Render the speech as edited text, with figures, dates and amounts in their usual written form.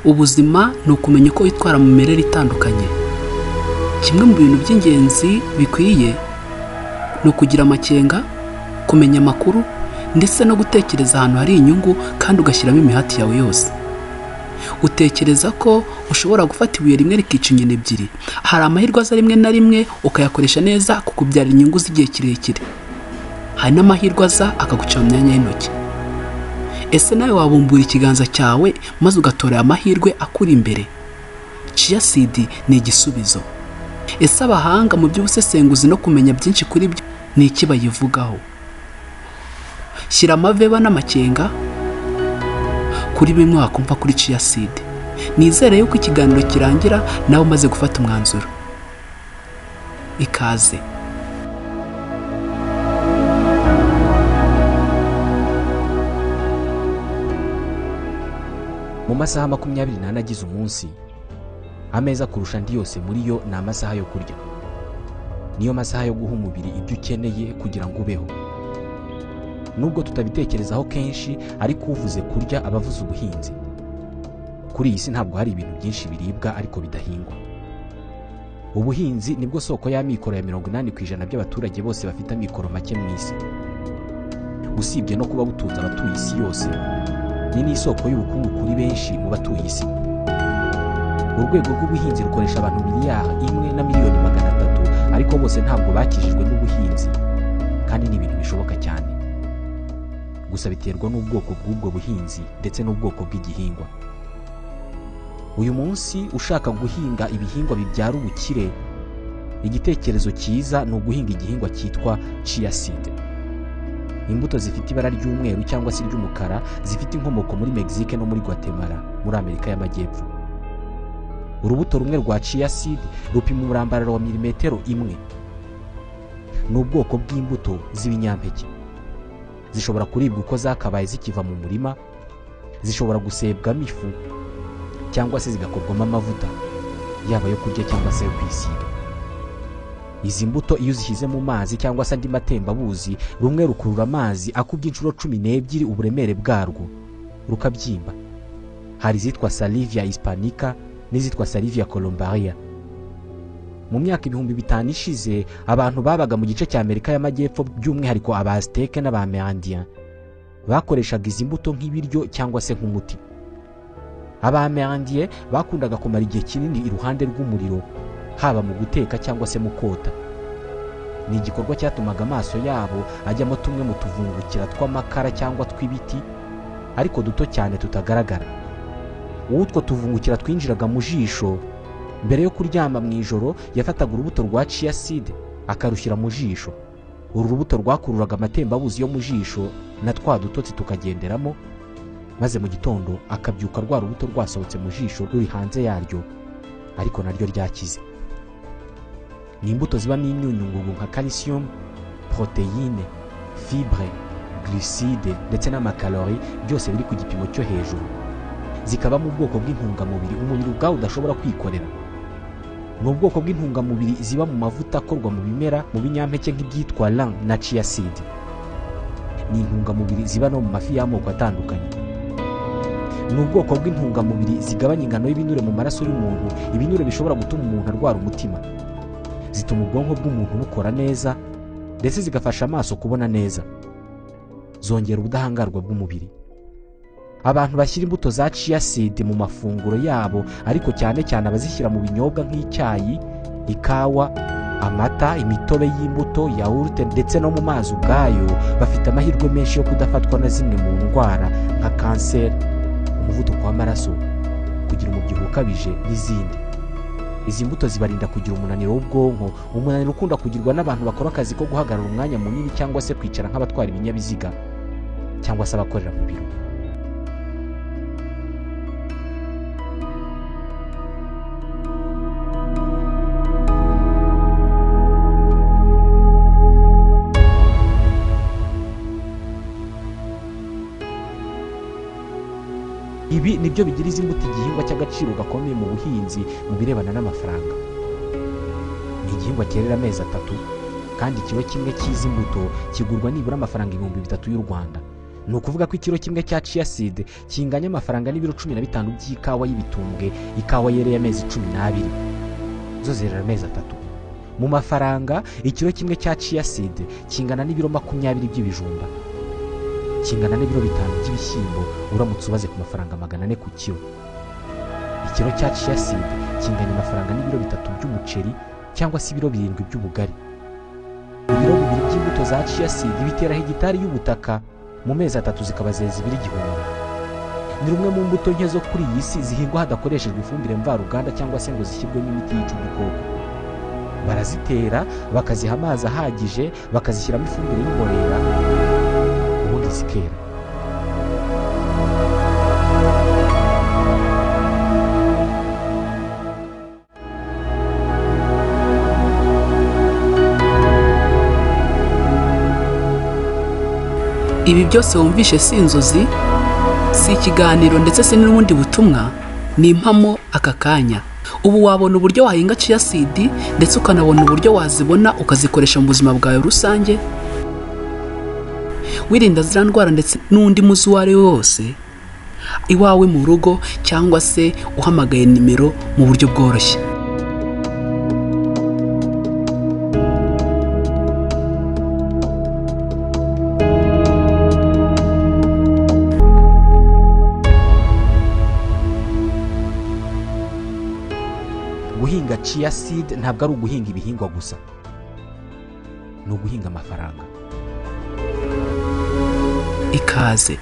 Ubuzima ni ukumenya uko witwara mu mimerere itandukanye. Kimwe mu bintu by'ingenzi bikwiye ni ukugira amakenga, kumenya amakuru ndetse no gutekereza ahantu hari inyungu kandi ugashyiramo imihati yawe yose. Utekereza ko ushobora gufata ibuye rimwe rikica inyoni ebyiri. Hari amahirwe aza rimwe na rimwe ukayakoresha neza kukubyarira inyungu z'igihe kirekire. Hari n'amahirwe aza akaguca mu myanya y'intoki. Ese nawe wabumbura ikiganza cyawe maze ugatora aya mahirwe akuri imbere? Chia Seed ni igisubizo. Ese abahanga mu by'ubusesenguzi no kumenya byinshi kuri byo ni iki bayivugaho? Shyira amaveba n'amakenga kuri bimwe wakumva kuri Chia Seed. Nizere yuko ikiganiro kirangira nawe umaze gufata umwanzuro. Ikaze. Mu masaha 24 agize umunsi, ameza kurusha andi yose muri yo ni amasaha yo kurya. Niyo masaha yo guha umubiri ibyo ukeneye kugira ngo ubeho. Nubwo tutabitekerezaho kenshi, ariko uvuze kurya abavuze ubuhinzi. Kuri iyi si ntabwo hari ibintu byinshi biribwa ariko bidahingwa. Ubuhinzi nibwo soko y'amikoro ya 80% by'abaturage bose bafite amikoro make mu isi. Usibye no kuba butunze abatuye isi yose, ni n'isoko y'ubukungu kuri benshi mu batuye isi. Urwego rw'ubuhinzi rukoresha abantu miliyari 1,300,000, ariko bose ntabwo bakijijwe n'ubuhinzi, kandi ni ibintu bishoboka cyane. Gusa biterwa n'ubwoko bw'ubwo buhinzi ndetse n'ubwoko bw'igihingwa. Uyu munsi ushaka guhinga ibihingwa bibyara ubukire, igitekerezo cyiza ni uguhinga igihingwa cyitwa Chia Seed. Imbuto zifite ibara ry'umweru cyangwa se ry'umukara, zifite inkomoko muri Mexique no muri Guatemala muri Amerika y'Amajyepfo. Urubuto rumwe rwa Chia Seed rupima umurambararo wa milimetero 1. Ni ubwoko bw'imbuto z'ibinyampeke. Zishobora kuribwa uko zakabaye zikiva mu murima, zishobora gusebwamo ifu cyangwa se zigakorwamo amavuta, yaba yo kurya cyangwa se yo kwisiga. Izi mbuto iyo uzishyize mu mazi cyangwa se andi matembabuzi, rumwe rukurura amazi akubye inshuro 12 uburemere bwarwo, rukabyimba. Hari zitwa Salvia hispanica n'izitwa Salvia columbaria. Mu myaka 5000 ishize, abantu babaga mu gice cya Amerika y'Amajyepfo, by'umwihariko aba-Aztec n'aba-Amerindiens, bakoreshaga izi mbuto nk'ibiryo cyangwa se nk'umuti. Aba-Amerindiens bakundaga kumara igihe kinini iruhande rw'umuriro, haba mu guteka cyangwa se mu kota. Ni igikorwa cyatumaga amaso yabo ajyamo tumwe mu tuvungukira tw'amakara cyangwa tw'ibiti, ariko duto cyane tutagaragara. Utwo tuvungukira twinjiraga mu jisho. Mbere yo kuryama mu ijoro, yafataga urubuto rwa Chia Seed akarushyira mu jisho. Uru rubuto rwakururaga amatembabuzi yo mu jisho na twa dutotsi tukagenderamo, maze mu gitondo akabyuka rwa rubuto rwasohotse mu jisho ruri hanze yaryo, ariko naryo ryakize. Ni imbuto zibamo imyunyungugu nka calcium, proteine, fibre, glucide ndetse n'amakalori, byose biri ku gipimo cyo hejuru. Zikaba mu bwoko bw'intungamubiri umubiri ubwawo udashobora kwikorera. Ni ubwoko bw'intungamubiri ziba mu mavuta akorwa mu bimera, mu binyampeke nk'ibyitwa lin na Chia Seed. Ni intungamubiri ziba no mu mafi y'amoko atandukanye. Ni ubwoko bw'intungamubiri zigabanya ingano y'ibinure mu maraso y'umuntu, ibinure bishobora gutuma umuntu arwara umutima. Zituma ubwonko bw'umuntu bukora neza, ndetse zigafasha amaso kubona neza. Zongera ubudahangarwa bw'umubiri. Abantu bashyira imbuto za Chia Seed mu mafunguro yabo, ariko cyane cyane abazishyira mu binyobwa nk'icyayi, ikawa, amata, imitobe y'imbuto, yawurute ndetse no mu mazi ubwayo, bafite amahirwe menshi yo kudafatwa na zimwe mu ndwara nka kanseri, umuvuduko w'amaraso, kugira umubyibuho ukabije n'izindi. Izi mbuto zibarinda kugira umunaniro w'ubwonko, umunaniro ukunda kugirwa n'abantu bakora akazi ko guhagarara umwanya munini cyangwa se kwicara nk'abatwara ibinyabiziga cyangwa se abakorera mu biro. Ibi nibyo bigira izi mbuto igihingwa cy'agaciro gakomeye mu buhinzi mu birebana n'amafaranga. Ni igihingwa cyerera amezi 3, kandi kilo kimwe cy'izi mbuto kigurwa nibura amafaranga 3,000 y'u Rwanda. ni ukuvuga ko ikiro kimwe cya chia seed kinganya amafaranga n'ibiro 15 by'ikawa y'ibitumbwe, ikawa yereye amezi 12 zo zerera amezi 3. Mu mafaranga ikiro kimwe cya chia seed kingana n'ibiro 20 by'ibijumba, kingana n'ibiro 5 by'ibishyimbo uramutse ubaze ku mafaranga 400 ku kiro. Ikiro cya chia seed kinganya amafaranga n'ibiro 3 by'umuceri cyangwa se ibiro 7 by'ubugari. Ibiro 2 by'imbuto za chia seed bitera hegitari y'ubutaka, mu mezi 3 zikaba zeza ibiro 1000. Ni rumwe mu mbuto nke zo kuri iyi si zihingwa hadakoreshejwe ifumbire mvaruganda cyangwa se ngo zishyirwemo imiti yica udukoko. Barazitera, bakaziha amazi ahagije, bakazishyiramo ifumbire y'imborera, ubundi zikera. Ibi byose wumvishe si inzozi, si ikiganiro ndetse si n'ubundi butumwa, ni impamo aka kanya. Ubu wabona uburyo wahinga chia seed ndetse ukanabona uburyo wazibona ukazikoresha mu buzima bwawe rusange, wirinda ziriya ndwara ndetse n'undi muzi uwo ari we wose, iwawe mu rugo cyangwa se uhamagaye nimero mu buryo bworoshye. Guhinga chia seed ntabwo ari uguhinga ibihingwa gusa, ni uguhinga amafaranga. Ikaze.